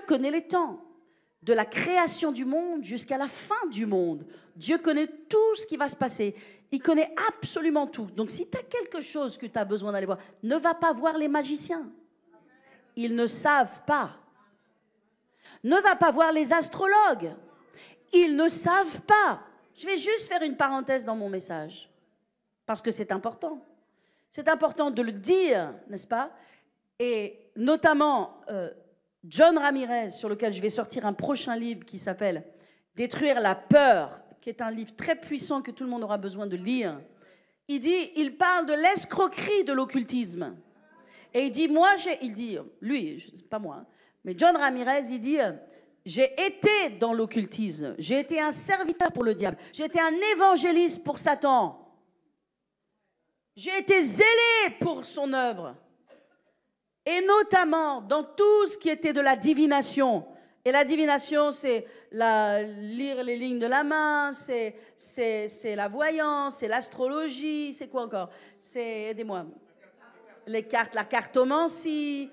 connaît les temps, de la création du monde jusqu'à la fin du monde. Dieu connaît tout ce qui va se passer. Il connaît absolument tout. Donc si tu as quelque chose que tu as besoin d'aller voir, ne va pas voir les magiciens. Ils ne savent pas. Ne va pas voir les astrologues. Ils ne savent pas. Je vais juste faire une parenthèse dans mon message, parce que c'est important. C'est important de le dire, n'est-ce pas? Et notamment, John Ramirez, sur lequel je vais sortir un prochain livre qui s'appelle « Détruire la peur », qui est un livre très puissant que tout le monde aura besoin de lire. Il parle de l'escroquerie de l'occultisme. Et il dit, lui, pas moi, mais John Ramirez, il dit, j'ai été dans l'occultisme, j'ai été un serviteur pour le diable, j'ai été un évangéliste pour Satan, j'ai été zélé pour son œuvre, et notamment dans tout ce qui était de la divination. Et la divination, c'est lire les lignes de la main, c'est la voyance, c'est l'astrologie, c'est quoi encore? C'est, aidez-moi, les cartes, la cartomancie,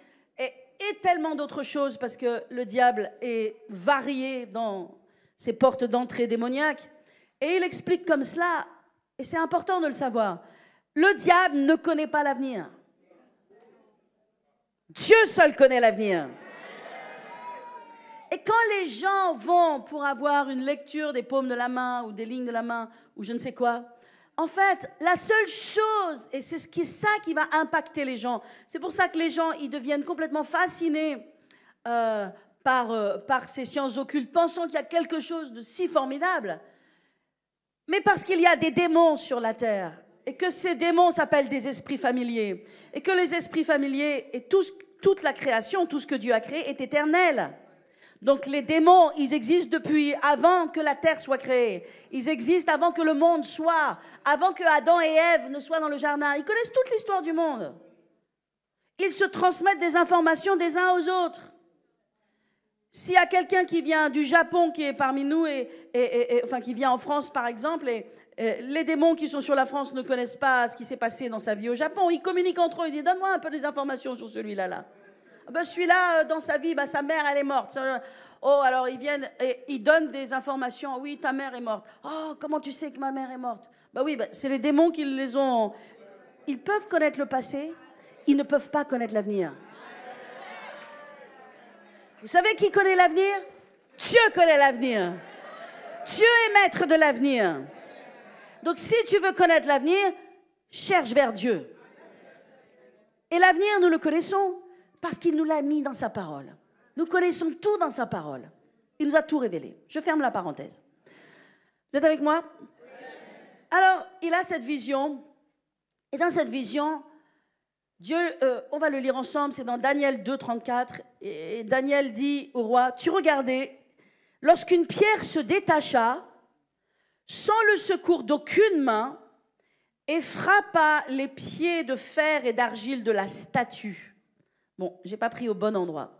et tellement d'autres choses, parce que le diable est varié dans ses portes d'entrée démoniaques. Et il explique comme cela, et c'est important de le savoir, le diable ne connaît pas l'avenir. Dieu seul connaît l'avenir. Et quand les gens vont pour avoir une lecture des paumes de la main ou des lignes de la main ou je ne sais quoi, en fait, la seule chose, et c'est ça qui va impacter les gens, c'est pour ça que les gens ils deviennent complètement fascinés par ces sciences occultes, pensant qu'il y a quelque chose de si formidable, mais parce qu'il y a des démons sur la terre, et que ces démons s'appellent des esprits familiers, et que les esprits familiers et toute la création, tout ce que Dieu a créé est éternel. Donc les démons, ils existent depuis avant que la terre soit créée. Ils existent avant que le monde soit, avant que Adam et Ève ne soient dans le jardin. Ils connaissent toute l'histoire du monde. Ils se transmettent des informations des uns aux autres. S'il y a quelqu'un qui vient du Japon, qui est parmi nous, enfin qui vient en France par exemple, et les démons qui sont sur la France ne connaissent pas ce qui s'est passé dans sa vie au Japon, ils communiquent entre eux, ils disent « Donne-moi un peu des informations sur celui-là. » Ben, celui-là, dans sa vie, ben, sa mère, elle est morte. Oh, alors ils viennent et ils donnent des informations. Oui, ta mère est morte. Oh, comment tu sais que ma mère est morte? Ben oui, ben, c'est les démons qui les ont. Ils peuvent connaître le passé, ils ne peuvent pas connaître l'avenir. Vous savez qui connaît l'avenir? Dieu connaît l'avenir. Dieu est maître de l'avenir. Donc si tu veux connaître l'avenir, cherche vers Dieu. Et l'avenir, nous le connaissons. Parce qu'il nous l'a mis dans sa parole. Nous connaissons tout dans sa parole. Il nous a tout révélé. Je ferme la parenthèse. Vous êtes avec moi? Alors, il a cette vision. Et dans cette vision, Dieu, on va le lire ensemble, c'est dans Daniel 2, 34. Et Daniel dit au roi, tu regardais, lorsqu'une pierre se détacha, sans le secours d'aucune main, et frappa les pieds de fer et d'argile de la statue. Bon, je n'ai pas pris au bon endroit.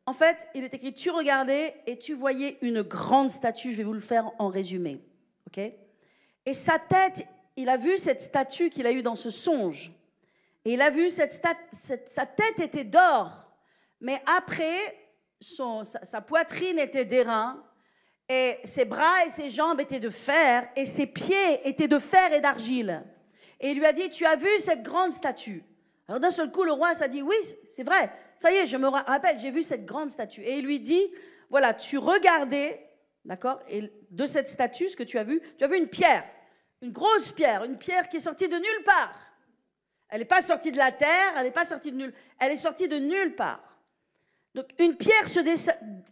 En fait, il est écrit, tu regardais et tu voyais une grande statue. Je vais vous le faire en résumé. Okay? Et sa tête, il a vu cette statue qu'il a eue dans ce songe. Et il a vu sa tête était d'or. Mais après, sa poitrine était d'airain. Et ses bras et ses jambes étaient de fer. Et ses pieds étaient de fer et d'argile. Et il lui a dit, tu as vu cette grande statue? Alors d'un seul coup, le roi s'est dit, oui, c'est vrai, ça y est, je me rappelle, j'ai vu cette grande statue. Et il lui dit, voilà, tu regardais, d'accord, et de cette statue, ce que tu as vu une pierre, une grosse pierre, une pierre qui est sortie de nulle part. Elle n'est pas sortie de la terre, elle n'est pas sortie de nulle, elle est sortie de nulle part. Donc une pierre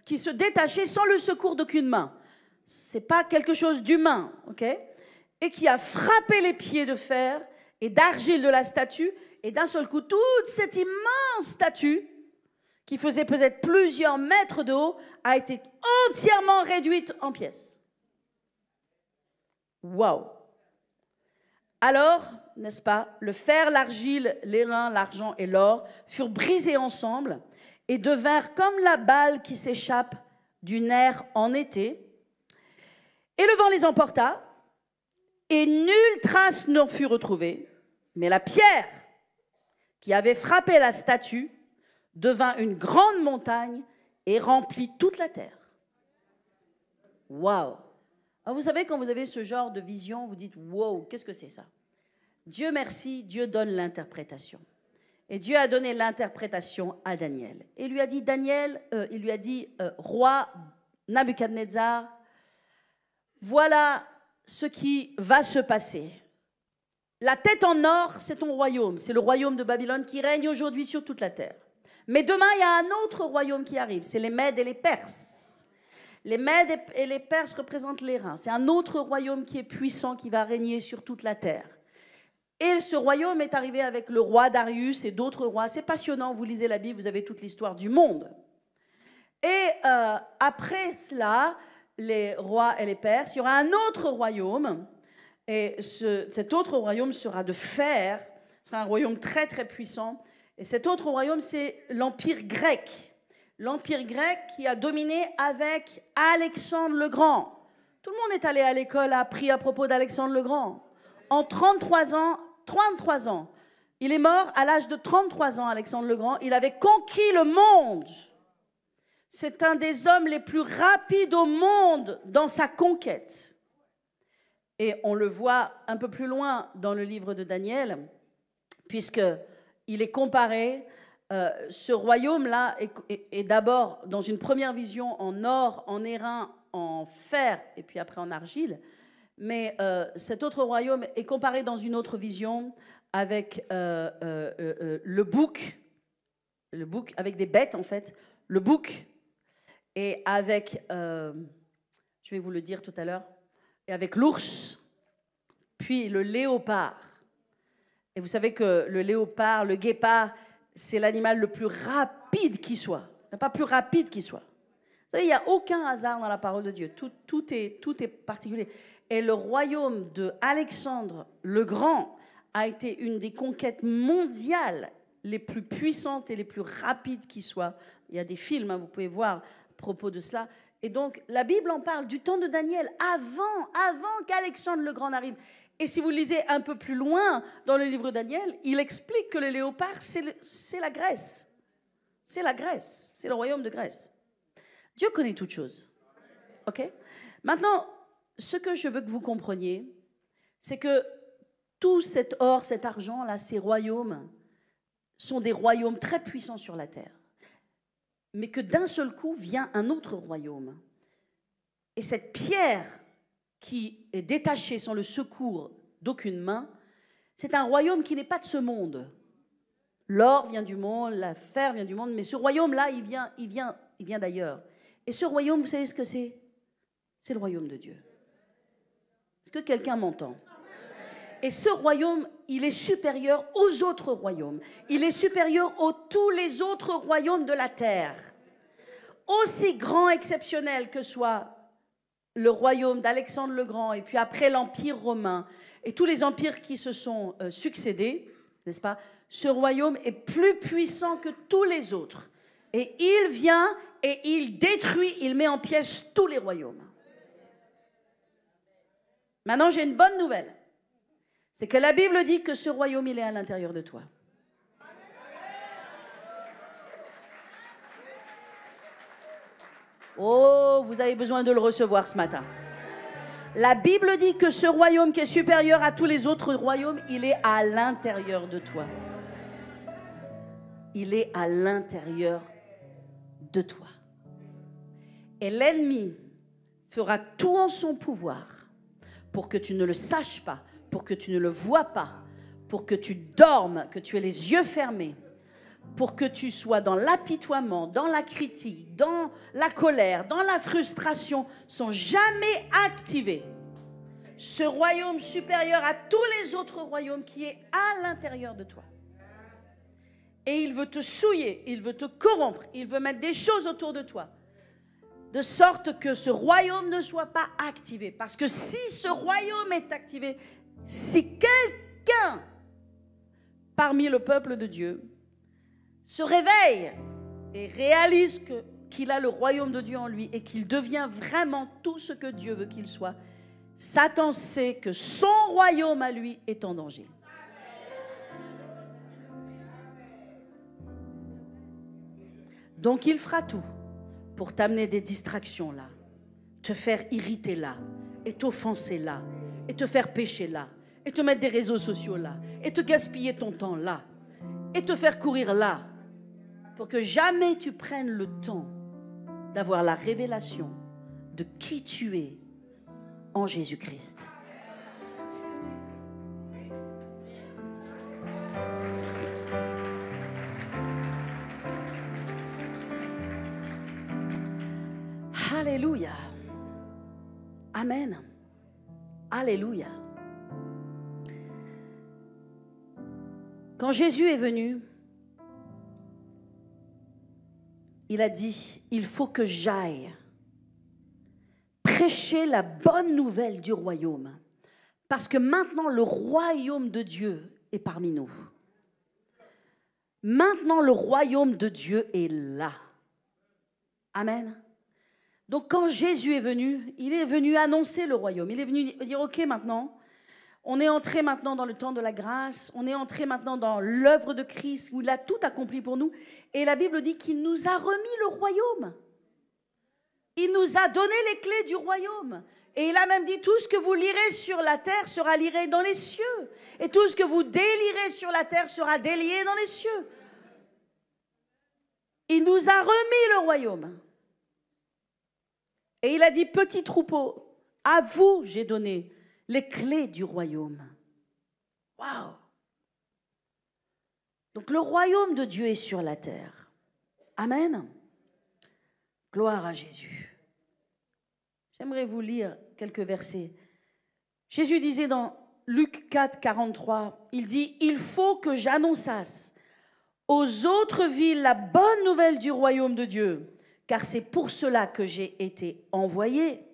qui se détachait sans le secours d'aucune main. Ce n'est pas quelque chose d'humain, ok? Et qui a frappé les pieds de fer et d'argile de la statue. Et d'un seul coup, toute cette immense statue, qui faisait peut-être plusieurs mètres de haut, a été entièrement réduite en pièces. Waouh! Alors, n'est-ce pas, le fer, l'argile, l'airain, l'argent et l'or furent brisés ensemble et devinrent comme la balle qui s'échappe du nerf en été. Et le vent les emporta, et nulle trace n'en fut retrouvée, mais la pierre qui avait frappé la statue devint une grande montagne et remplit toute la terre. Waouh! Alors vous savez, quand vous avez ce genre de vision, vous dites, wow, qu'est-ce que c'est ça? Dieu merci, Dieu donne l'interprétation. Et Dieu a donné l'interprétation à Daniel. Et il lui a dit, roi Nabuchodonosor, voilà ce qui va se passer. La tête en or, c'est ton royaume. C'est le royaume de Babylone qui règne aujourd'hui sur toute la terre. Mais demain, il y a un autre royaume qui arrive. C'est les Mèdes et les Perses. Les Mèdes et les Perses représentent les reins. C'est un autre royaume qui est puissant, qui va régner sur toute la terre. Et ce royaume est arrivé avec le roi Darius et d'autres rois. C'est passionnant, vous lisez la Bible, vous avez toute l'histoire du monde. Et après cela, les rois et les Perses, il y aura un autre royaume. Et cet autre royaume sera de fer. Ce sera un royaume très très puissant. Et cet autre royaume, c'est l'Empire grec. L'Empire grec qui a dominé avec Alexandre le Grand. Tout le monde est allé à l'école, a appris à propos d'Alexandre le Grand. En 33 ans, il est mort à l'âge de 33 ans, Alexandre le Grand. Il avait conquis le monde. C'est un des hommes les plus rapides au monde dans sa conquête. Et on le voit un peu plus loin dans le livre de Daniel, puisqu'il est comparé, ce royaume-là est d'abord dans une première vision en or, en airain, en fer, et puis après en argile. Mais cet autre royaume est comparé dans une autre vision avec le bouc avec des bêtes en fait, le bouc, et avec, je vais vous le dire tout à l'heure, et avec l'ours, puis le léopard. Et vous savez que le léopard, le guépard, c'est l'animal le plus rapide qui soit. Il n'y a pas plus rapide qui soit. Vous savez, il n'y a aucun hasard dans la parole de Dieu. Tout est particulier. Et le royaume de Alexandre le Grand a été une des conquêtes mondiales les plus puissantes et les plus rapides qui soient. Il y a des films, hein, vous pouvez voir à propos de cela. Et donc, la Bible en parle du temps de Daniel, avant qu'Alexandre le Grand n'arrive. Et si vous lisez un peu plus loin dans le livre de Daniel, il explique que le léopard, c'est la Grèce. C'est la Grèce, c'est le royaume de Grèce. Dieu connaît toutes choses. OK? Maintenant, ce que je veux que vous compreniez, c'est que tout cet or, cet argent-là, ces royaumes, sont des royaumes très puissants sur la terre. Mais que d'un seul coup vient un autre royaume. Et cette pierre qui est détachée sans le secours d'aucune main, c'est un royaume qui n'est pas de ce monde. L'or vient du monde, la fer vient du monde, mais ce royaume-là, il vient d'ailleurs. Et ce royaume, vous savez ce que c'est? C'est le royaume de Dieu. Est-ce que quelqu'un m'entend? Et ce royaume, il est supérieur aux autres royaumes. Il est supérieur à tous les autres royaumes de la terre. Aussi grand, exceptionnel que soit le royaume d'Alexandre le Grand, et puis après l'Empire romain, et tous les empires qui se sont succédés, n'est-ce pas? Ce royaume est plus puissant que tous les autres. Et il vient et il détruit, il met en pièces tous les royaumes. Maintenant, j'ai une bonne nouvelle. C'est que la Bible dit que ce royaume, il est à l'intérieur de toi. Oh, vous avez besoin de le recevoir ce matin. La Bible dit que ce royaume qui est supérieur à tous les autres royaumes, il est à l'intérieur de toi. Il est à l'intérieur de toi. Et l'ennemi fera tout en son pouvoir pour que tu ne le saches pas, pour que tu ne le vois pas, pour que tu dormes, que tu aies les yeux fermés, pour que tu sois dans l'apitoiement, dans la critique, dans la colère, dans la frustration, sans jamais activer ce royaume supérieur à tous les autres royaumes qui est à l'intérieur de toi. Et il veut te souiller, il veut te corrompre, il veut mettre des choses autour de toi, de sorte que ce royaume ne soit pas activé. Parce que si ce royaume est activé, si quelqu'un parmi le peuple de Dieu se réveille et réalise qu'il a le royaume de Dieu en lui et qu'il devient vraiment tout ce que Dieu veut qu'il soit, Satan sait que son royaume à lui est en danger. Donc il fera tout pour t'amener des distractions là, te faire irriter là, et t'offenser là, et te faire pécher là, et te mettre des réseaux sociaux là, et te gaspiller ton temps là, et te faire courir là, pour que jamais tu prennes le temps d'avoir la révélation de qui tu es en Jésus-Christ. Alléluia. Amen. Alléluia. Quand Jésus est venu, il a dit, il faut que j'aille prêcher la bonne nouvelle du royaume. Parce que maintenant, le royaume de Dieu est parmi nous. Maintenant, le royaume de Dieu est là. Amen. Donc, quand Jésus est venu, il est venu annoncer le royaume. Il est venu dire, OK, maintenant, on est entré maintenant dans le temps de la grâce. On est entré maintenant dans l'œuvre de Christ où il a tout accompli pour nous. Et la Bible dit qu'il nous a remis le royaume. Il nous a donné les clés du royaume. Et il a même dit, tout ce que vous lirez sur la terre sera lié dans les cieux. Et tout ce que vous délierez sur la terre sera délié dans les cieux. Il nous a remis le royaume. Et il a dit, petit troupeau, à vous j'ai donné les clés du royaume. Waouh! Donc le royaume de Dieu est sur la terre. Amen. Gloire à Jésus. J'aimerais vous lire quelques versets. Jésus disait dans Luc 4, 43, il dit, il faut que j'annonçasse aux autres villes la bonne nouvelle du royaume de Dieu, car c'est pour cela que j'ai été envoyé.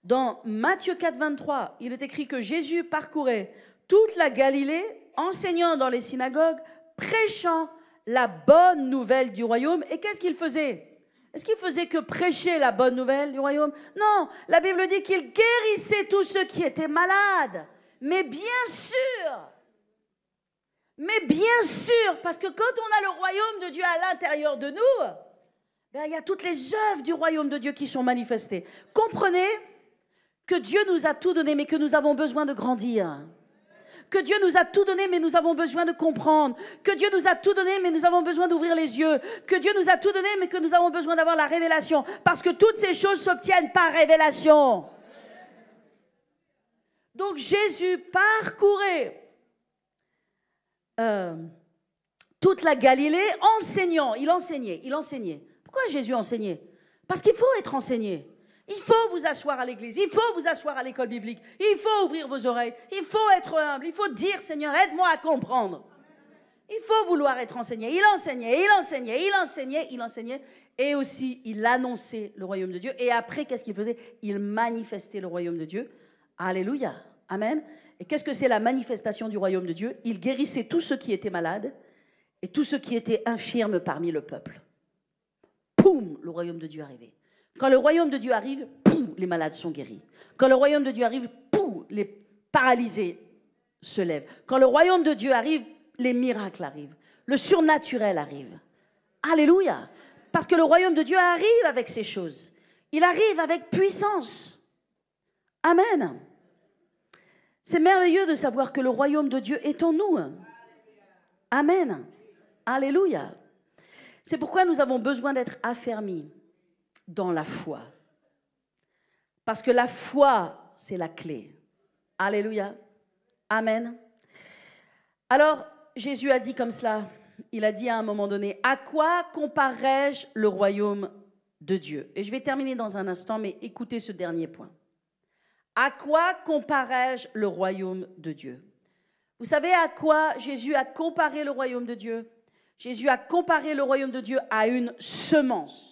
Dans Matthieu 4, 23, il est écrit que Jésus parcourait toute la Galilée, enseignant dans les synagogues, prêchant la bonne nouvelle du royaume. Et qu'est-ce qu'il faisait? Est-ce qu'il faisait que prêcher la bonne nouvelle du royaume? Non, la Bible dit qu'il guérissait tous ceux qui étaient malades. Mais bien sûr, parce que quand on a le royaume de Dieu à l'intérieur de nous, il y a toutes les œuvres du royaume de Dieu qui sont manifestées. Comprenez que Dieu nous a tout donné, mais que nous avons besoin de grandir. Que Dieu nous a tout donné, mais nous avons besoin de comprendre. Que Dieu nous a tout donné, mais nous avons besoin d'ouvrir les yeux. Que Dieu nous a tout donné, mais que nous avons besoin d'avoir la révélation. Parce que toutes ces choses s'obtiennent par révélation. Donc Jésus parcourait toute la Galilée enseignant. Il enseignait. Pourquoi Jésus enseignait? Parce qu'il faut être enseigné. Il faut vous asseoir à l'église, il faut vous asseoir à l'école biblique, il faut ouvrir vos oreilles, il faut être humble, il faut dire, Seigneur, aide-moi à comprendre. Il faut vouloir être enseigné. Il enseignait, et aussi il annonçait le royaume de Dieu. Et après, qu'est-ce qu'il faisait? Il manifestait le royaume de Dieu. Alléluia, amen. Et qu'est-ce que c'est la manifestation du royaume de Dieu? Il guérissait tous ceux qui étaient malades et tous ceux qui étaient infirmes parmi le peuple. Poum, le royaume de Dieu arrivait. Quand le royaume de Dieu arrive, poum, les malades sont guéris. Quand le royaume de Dieu arrive, poum, les paralysés se lèvent. Quand le royaume de Dieu arrive, les miracles arrivent. Le surnaturel arrive. Alléluia. Parce que le royaume de Dieu arrive avec ces choses. Il arrive avec puissance. Amen. C'est merveilleux de savoir que le royaume de Dieu est en nous. Amen. Alléluia. C'est pourquoi nous avons besoin d'être affermis dans la foi. Parce que la foi, c'est la clé. Alléluia. Amen. Alors, Jésus a dit comme cela, il a dit à un moment donné, à quoi comparerai-je le royaume de Dieu? Et je vais terminer dans un instant, mais écoutez ce dernier point. À quoi comparerai-je le royaume de Dieu? Vous savez à quoi Jésus a comparé le royaume de Dieu? Jésus a comparé le royaume de Dieu à une semence.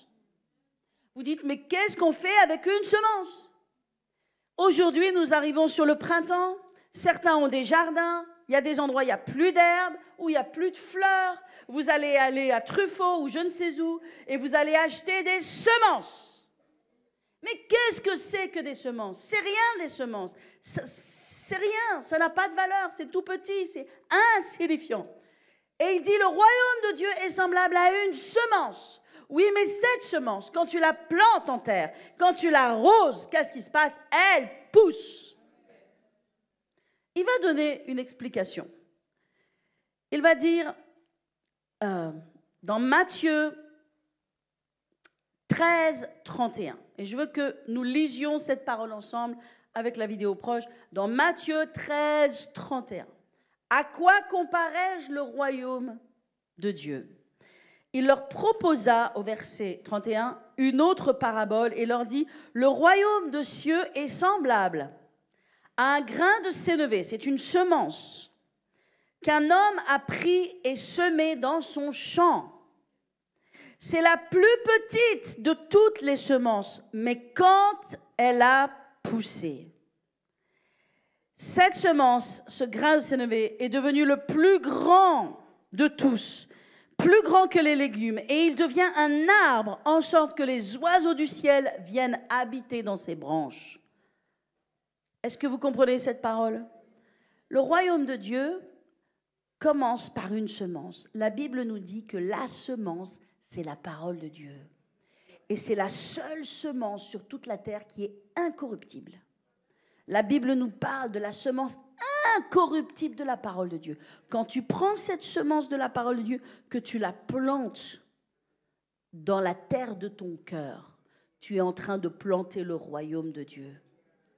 Vous dites, mais qu'est-ce qu'on fait avec une semence? Aujourd'hui, nous arrivons sur le printemps. Certains ont des jardins. Il y a des endroits où il n'y a plus d'herbe, où il n'y a plus de fleurs. Vous allez aller à Truffaut ou je ne sais où, et vous allez acheter des semences. Mais qu'est-ce que c'est que des semences? C'est rien des semences. C'est rien, ça n'a pas de valeur, c'est tout petit, c'est insignifiant. Et il dit, le royaume de Dieu est semblable à une semence. Oui, mais cette semence, quand tu la plantes en terre, quand tu l'arroses, qu'est-ce qui se passe? Elle pousse. Il va donner une explication. Il va dire, dans Matthieu 13, 31, et je veux que nous lisions cette parole ensemble avec la vidéo proche, dans Matthieu 13, 31. À quoi comparais-je le royaume de Dieu? Il leur proposa, au verset 31, une autre parabole et leur dit, le royaume de cieux est semblable à un grain de sénévé, c'est une semence, qu'un homme a pris et semé dans son champ. C'est la plus petite de toutes les semences, mais quand elle a poussé, cette semence, ce grain de sénévé, est devenu le plus grand de tous, plus grand que les légumes, et il devient un arbre en sorte que les oiseaux du ciel viennent habiter dans ses branches. Est-ce que vous comprenez cette parole? Le royaume de Dieu commence par une semence. La Bible nous dit que la semence, c'est la parole de Dieu. Et c'est la seule semence sur toute la terre qui est incorruptible. La Bible nous parle de la semence incorruptible de la parole de Dieu. Quand tu prends cette semence de la parole de Dieu, que tu la plantes dans la terre de ton cœur, tu es en train de planter le royaume de Dieu.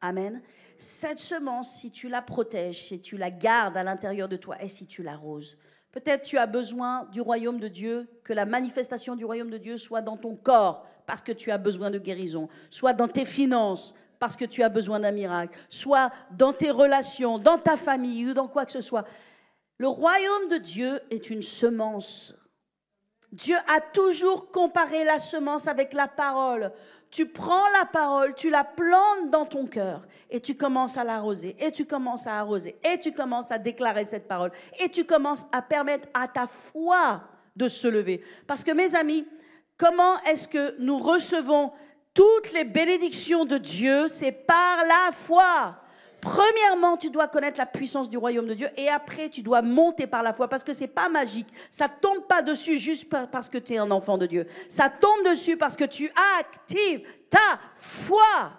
Amen. Cette semence, si tu la protèges, si tu la gardes à l'intérieur de toi et si tu l'arroses, peut-être tu as besoin du royaume de Dieu, que la manifestation du royaume de Dieu soit dans ton corps parce que tu as besoin de guérison, soit dans tes finances parce que tu as besoin d'un miracle, soit dans tes relations, dans ta famille ou dans quoi que ce soit. Le royaume de Dieu est une semence. Dieu a toujours comparé la semence avec la parole. Tu prends la parole, tu la plantes dans ton cœur et tu commences à l'arroser, et tu commences à arroser, et tu commences à déclarer cette parole, et tu commences à permettre à ta foi de se lever. Parce que mes amis, comment est-ce que nous recevons toutes les bénédictions de Dieu? C'est par la foi. Premièrement, tu dois connaître la puissance du royaume de Dieu et après, tu dois monter par la foi parce que ce n'est pas magique. Ça ne tombe pas dessus juste parce que tu es un enfant de Dieu. Ça tombe dessus parce que tu actives ta foi.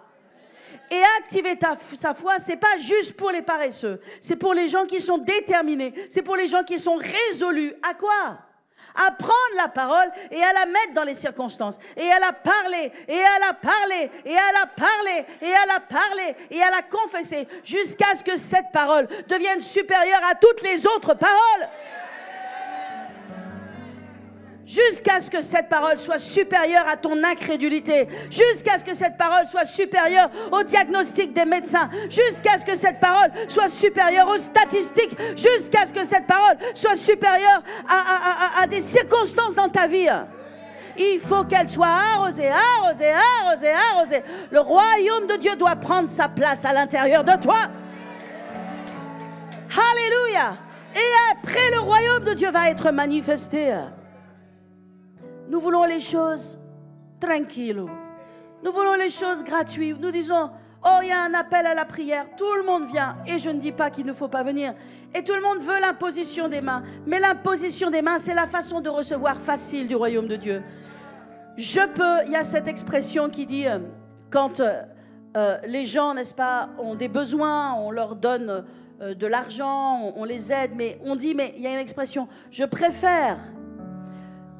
Et activer sa foi, ce n'est pas juste pour les paresseux. C'est pour les gens qui sont déterminés. C'est pour les gens qui sont résolus. À quoi? À prendre la parole et à la mettre dans les circonstances, et à la parler, et à la parler, et à la parler, et à la parler, et à la confesser, jusqu'à ce que cette parole devienne supérieure à toutes les autres paroles. Jusqu'à ce que cette parole soit supérieure à ton incrédulité, jusqu'à ce que cette parole soit supérieure au diagnostic des médecins, jusqu'à ce que cette parole soit supérieure aux statistiques, jusqu'à ce que cette parole soit supérieure à des circonstances dans ta vie. Il faut qu'elle soit arrosée, arrosée, arrosée, arrosée. Le royaume de Dieu doit prendre sa place à l'intérieur de toi. Alléluia. Et après, le royaume de Dieu va être manifesté. Nous voulons les choses tranquilles. Nous voulons les choses gratuites. Nous disons, oh, il y a un appel à la prière. Tout le monde vient. Et je ne dis pas qu'il ne faut pas venir. Et tout le monde veut l'imposition des mains. Mais l'imposition des mains, c'est la façon de recevoir facile du royaume de Dieu. Il y a cette expression qui dit, quand les gens, n'est-ce pas, ont des besoins, on leur donne de l'argent, on les aide. Mais on dit, mais il y a une expression, je préfère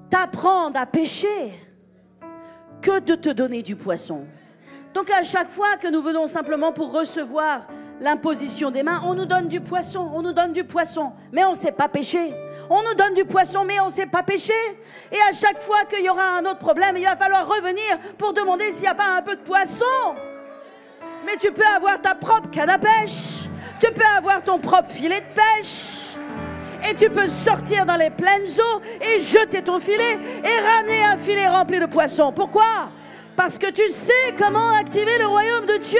t'apprendre à pêcher que de te donner du poisson. Donc à chaque fois que nous venons simplement pour recevoir l'imposition des mains, on nous donne du poisson, mais on ne sait pas pêcher. On nous donne du poisson, mais on ne sait pas pêcher. Et à chaque fois qu'il y aura un autre problème, il va falloir revenir pour demander s'il n'y a pas un peu de poisson. Mais tu peux avoir ta propre canne à pêche, tu peux avoir ton propre filet de pêche. Et tu peux sortir dans les pleines eaux et jeter ton filet et ramener un filet rempli de poissons. Pourquoi? Parce que tu sais comment activer le royaume de Dieu.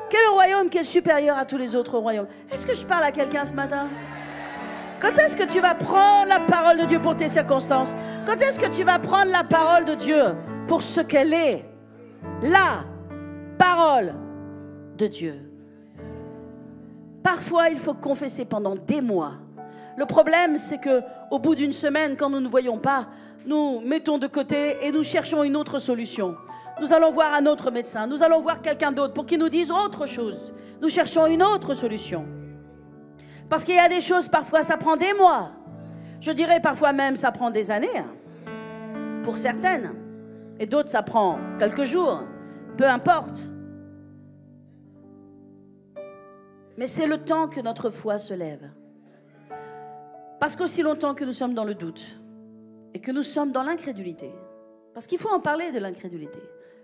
Quel royaume qui est supérieur à tous les autres royaumes? Est-ce que je parle à quelqu'un ce matin? Quand est-ce que tu vas prendre la parole de Dieu pour tes circonstances? Quand est-ce que tu vas prendre la parole de Dieu pour ce qu'elle est? La parole de Dieu. Parfois, il faut confesser pendant des mois. Le problème, c'est qu'au bout d'une semaine, quand nous ne voyons pas, nous mettons de côté et nous cherchons une autre solution. Nous allons voir un autre médecin, nous allons voir quelqu'un d'autre pour qu'il nous dise autre chose. Nous cherchons une autre solution. Parce qu'il y a des choses, parfois, ça prend des mois. Je dirais parfois même, ça prend des années, pour certaines. Et d'autres, ça prend quelques jours. Peu importe. Mais c'est le temps que notre foi se lève. Parce qu'aussi longtemps que nous sommes dans le doute et que nous sommes dans l'incrédulité, parce qu'il faut en parler de l'incrédulité.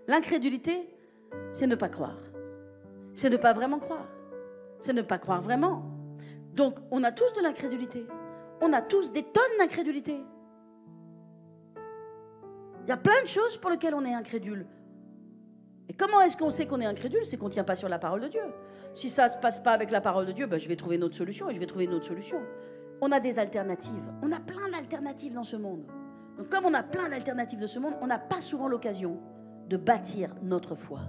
L'incrédulité, c'est ne pas croire. C'est ne pas vraiment croire. C'est ne pas croire vraiment. Donc, on a tous de l'incrédulité. On a tous des tonnes d'incrédulité. Il y a plein de choses pour lesquelles on est incrédule. Et comment est-ce qu'on sait qu'on est incrédule? C'est qu'on ne tient pas sur la parole de Dieu. Si ça ne se passe pas avec la parole de Dieu, ben je vais trouver une autre solution et je vais trouver une autre solution. On a des alternatives. On a plein d'alternatives dans ce monde. Donc, comme on a plein d'alternatives dans ce monde, on n'a pas souvent l'occasion de bâtir notre foi.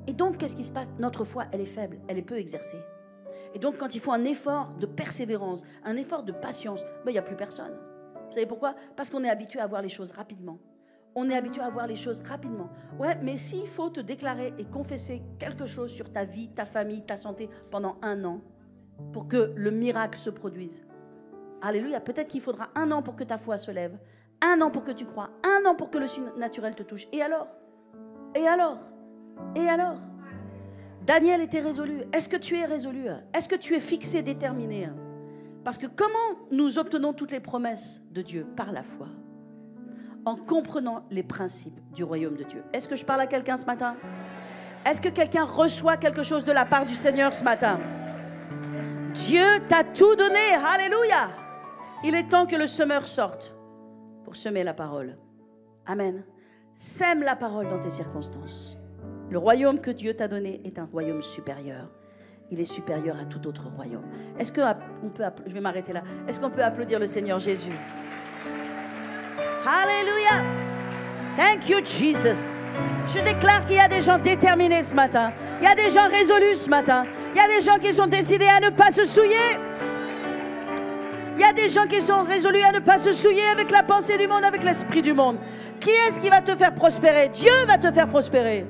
Et donc, qu'est-ce qui se passe? Notre foi, elle est faible, elle est peu exercée. Et donc, quand il faut un effort de persévérance, un effort de patience, ben, il n'y a plus personne. Vous savez pourquoi? Parce qu'on est habitué à voir les choses rapidement. On est habitué à voir les choses rapidement. Ouais, mais s'il faut te déclarer et confesser quelque chose sur ta vie, ta famille, ta santé pendant 1 an pour que le miracle se produise. Alléluia, peut-être qu'il faudra 1 an pour que ta foi se lève, 1 an pour que tu crois, 1 an pour que le surnaturel te touche. Et alors? Et alors? Et alors? Daniel était résolu. Est-ce que tu es résolu? Est-ce que tu es fixé, déterminé? Parce que comment nous obtenons toutes les promesses de Dieu? Par la foi. En comprenant les principes du royaume de Dieu. Est-ce que je parle à quelqu'un ce matin? Est-ce que quelqu'un reçoit quelque chose de la part du Seigneur ce matin? Dieu t'a tout donné. Alléluia. Il est temps que le semeur sorte pour semer la parole. Amen. Sème la parole dans tes circonstances. Le royaume que Dieu t'a donné est un royaume supérieur. Il est supérieur à tout autre royaume. Est-ce qu'on peut, je vais m'arrêter là. Est-ce qu'on peut applaudir le Seigneur Jésus? Alléluia. Thank you, Jesus. Je déclare qu'il y a des gens déterminés ce matin. Il y a des gens résolus ce matin. Il y a des gens qui sont décidés à ne pas se souiller. Il y a des gens qui sont résolus à ne pas se souiller avec la pensée du monde, avec l'esprit du monde. Qui est-ce qui va te faire prospérer? Dieu va te faire prospérer.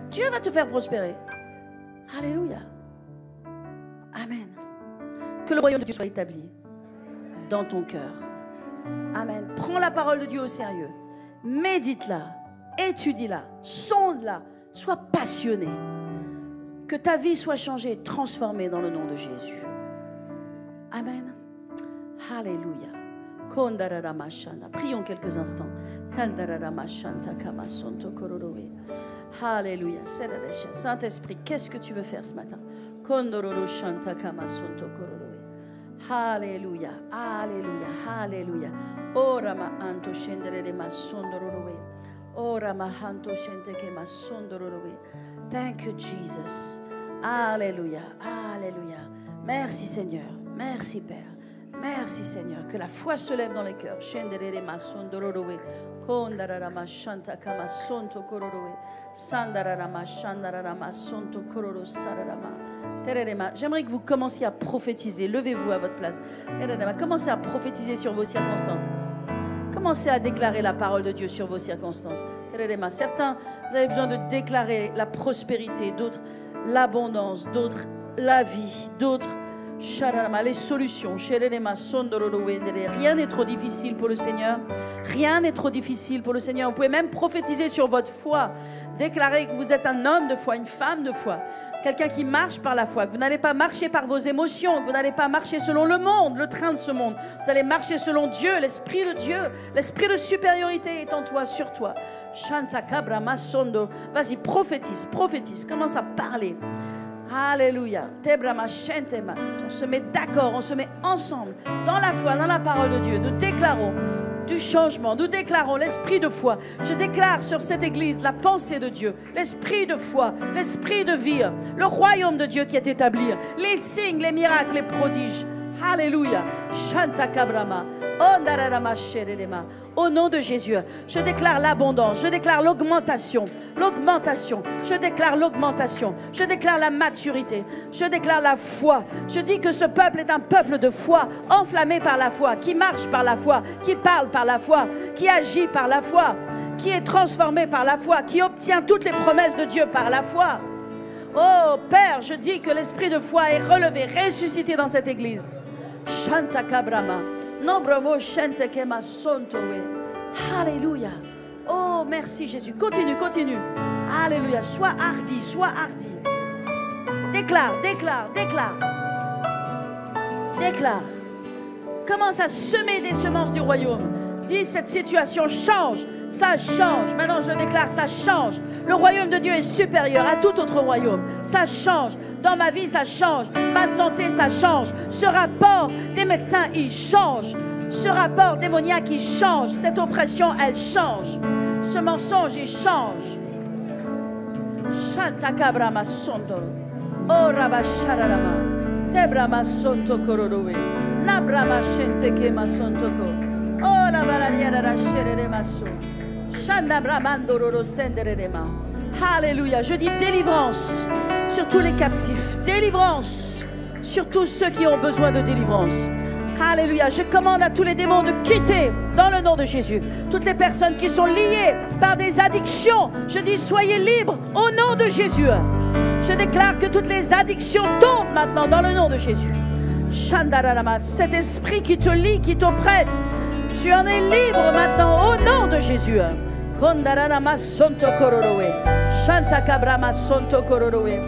Dieu va te faire prospérer. Alléluia. Amen. Que le royaume de Dieu soit établi dans ton cœur. Amen. Prends la parole de Dieu au sérieux. Médite-la. Étudie-la. Sonde-la. Sois passionné. Que ta vie soit changée, transformée dans le nom de Jésus. Amen. Alléluia. Prions quelques instants. Alléluia. Saint-Esprit, qu'est-ce que tu veux faire ce matin? Alléluia. Alléluia. Alléluia. Ora ma anto scendere de ma sondororowe. Ora ma anto scende che ma sondororowe. Thank you, Jesus. Alléluia. Alléluia. Merci Seigneur. Merci Père. Merci Seigneur, que la foi se lève dans les cœurs. J'aimerais que vous commenciez à prophétiser. Levez-vous à votre place. Commencez à prophétiser sur vos circonstances. Commencez à déclarer la parole de Dieu sur vos circonstances. Certains, vous avez besoin de déclarer la prospérité, d'autres l'abondance, d'autres la vie, d'autres les solutions. Rien n'est trop difficile pour le Seigneur. Rien n'est trop difficile pour le Seigneur. Vous pouvez même prophétiser sur votre foi. Déclarer que vous êtes un homme de foi, une femme de foi. Quelqu'un qui marche par la foi. Que vous n'allez pas marcher par vos émotions. Que vous n'allez pas marcher selon le monde, le train de ce monde. Vous allez marcher selon Dieu, l'Esprit de Dieu. L'Esprit de supériorité est en toi, sur toi. Vas-y, prophétise, prophétise. Commence à parler. Alléluia. On se met d'accord, on se met ensemble dans la foi, dans la parole de Dieu. Nous déclarons du changement, nous déclarons l'esprit de foi. Je déclare sur cette église la pensée de Dieu, l'esprit de foi, l'esprit de vie, le royaume de Dieu qui est établi, les signes, les miracles, les prodiges. Alléluia. Shanta Kabrama. Au nom de Jésus, je déclare l'abondance, je déclare l'augmentation, je déclare l'augmentation, je déclare la maturité, je déclare la foi. Je dis que ce peuple est un peuple de foi, enflammé par la foi, qui marche par la foi, qui parle par la foi, qui agit par la foi, qui est transformé par la foi, qui obtient toutes les promesses de Dieu par la foi. Oh Père, je dis que l'esprit de foi est relevé, ressuscité dans cette église. Shanta Kabrama. Alléluia. Oh, merci Jésus. Continue. Alléluia. Sois hardi. Déclare. Commence à semer des semences du royaume. Dis, cette situation change. Ça change. Maintenant, je déclare, ça change. Le royaume de Dieu est supérieur à tout autre royaume. Ça change. Dans ma vie, ça change. Ma santé, ça change. Ce rapport des médecins, il change. Ce rapport démoniaque, il change. Cette oppression, elle change. Ce mensonge, il change. Shantakabrama sondol. Oh rabasharama. Tebrama sonto kororowe. Nabrama shenteke masontoko. Oh la baraliera rashere maso. Shandabramandororo senderema. Alléluia. Je dis délivrance sur tous les captifs. Délivrance sur tous ceux qui ont besoin de délivrance. Alléluia. Je commande à tous les démons de quitter dans le nom de Jésus. Toutes les personnes qui sont liées par des addictions, je dis soyez libres au nom de Jésus. Je déclare que toutes les addictions tombent maintenant dans le nom de Jésus. Shandarama, cet esprit qui te lie, qui t'oppresse, tu en es libre maintenant au nom de Jésus. Kondarama sonto kororowe. Shantakabrama sonto kororowe.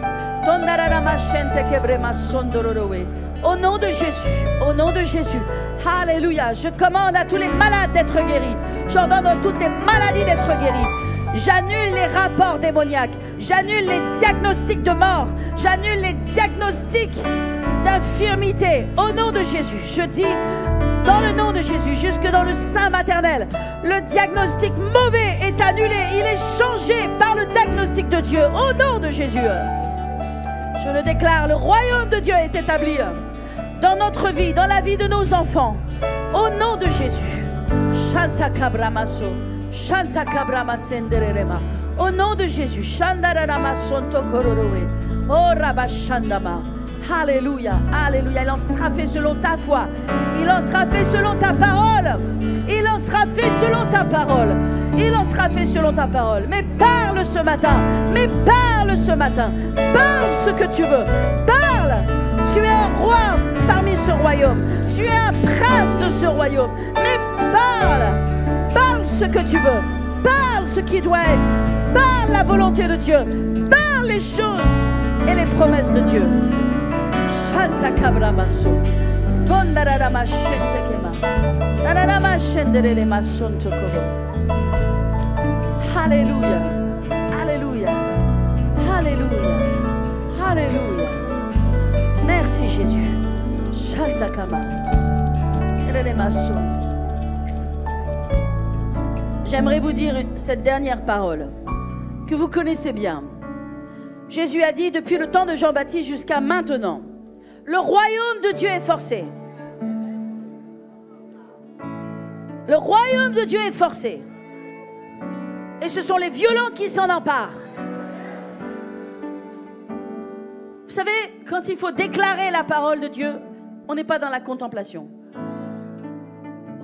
Tondarama shente kebrema sondororowe. Au nom de Jésus, au nom de Jésus. Alléluia. Je commande à tous les malades d'être guéris. J'ordonne à toutes les maladies d'être guéries. J'annule les rapports démoniaques. J'annule les diagnostics de mort. J'annule les diagnostics d'infirmité. Au nom de Jésus, je dis dans le nom de Jésus, jusque dans le sein maternel, le diagnostic mauvais est annulé. Il est changé par le diagnostic de Dieu. Au nom de Jésus. Je le déclare, le royaume de Dieu est établi dans notre vie, dans la vie de nos enfants. Au nom de Jésus. Shanta kabramaso, shanta kabramasenderema. Au nom de Jésus. Shandarama sonto kororowe. Oh rabashandama. Alléluia, alléluia. Il en sera fait selon ta foi. Il en sera fait selon ta parole. Il en sera fait selon ta parole. Il en sera fait selon ta parole. Mais parle ce matin. Mais parle ce matin. Parle ce que tu veux. Parle. Tu es un roi parmi ce royaume. Tu es un prince de ce royaume. Mais parle. Parle ce que tu veux. Parle ce qui doit être. Parle la volonté de Dieu. Parle les choses et les promesses de Dieu. Shanta kabramaso. Tondarama shentekema. Darama shenderema sontokobo. Alléluia. Alléluia. Alléluia. Alléluia. Merci Jésus. Shanta kama. Deremaso. J'aimerais vous dire cette dernière parole que vous connaissez bien. Jésus a dit depuis le temps de Jean-Baptiste jusqu'à maintenant, le royaume de Dieu est forcé. Le royaume de Dieu est forcé. Et ce sont les violents qui s'en emparent. Vous savez, quand il faut déclarer la parole de Dieu, on n'est pas dans la contemplation.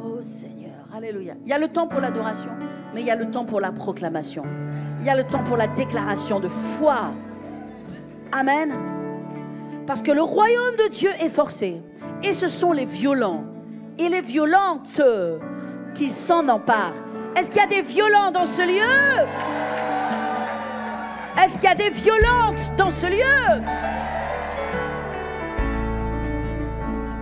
Oh Seigneur, alléluia. Il y a le temps pour l'adoration, mais il y a le temps pour la proclamation. Il y a le temps pour la déclaration de foi. Amen. Parce que le royaume de Dieu est forcé. Et ce sont les violents et les violentes qui s'en emparent. Est-ce qu'il y a des violents dans ce lieu? Est-ce qu'il y a des violentes dans ce lieu?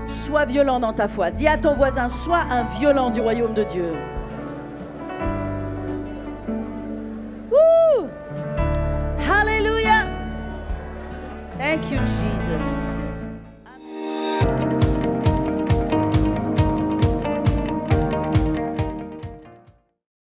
Sois violent dans ta foi. Dis à ton voisin, sois un violent du royaume de Dieu. Woo! Hallelujah! Thank you, Jesus.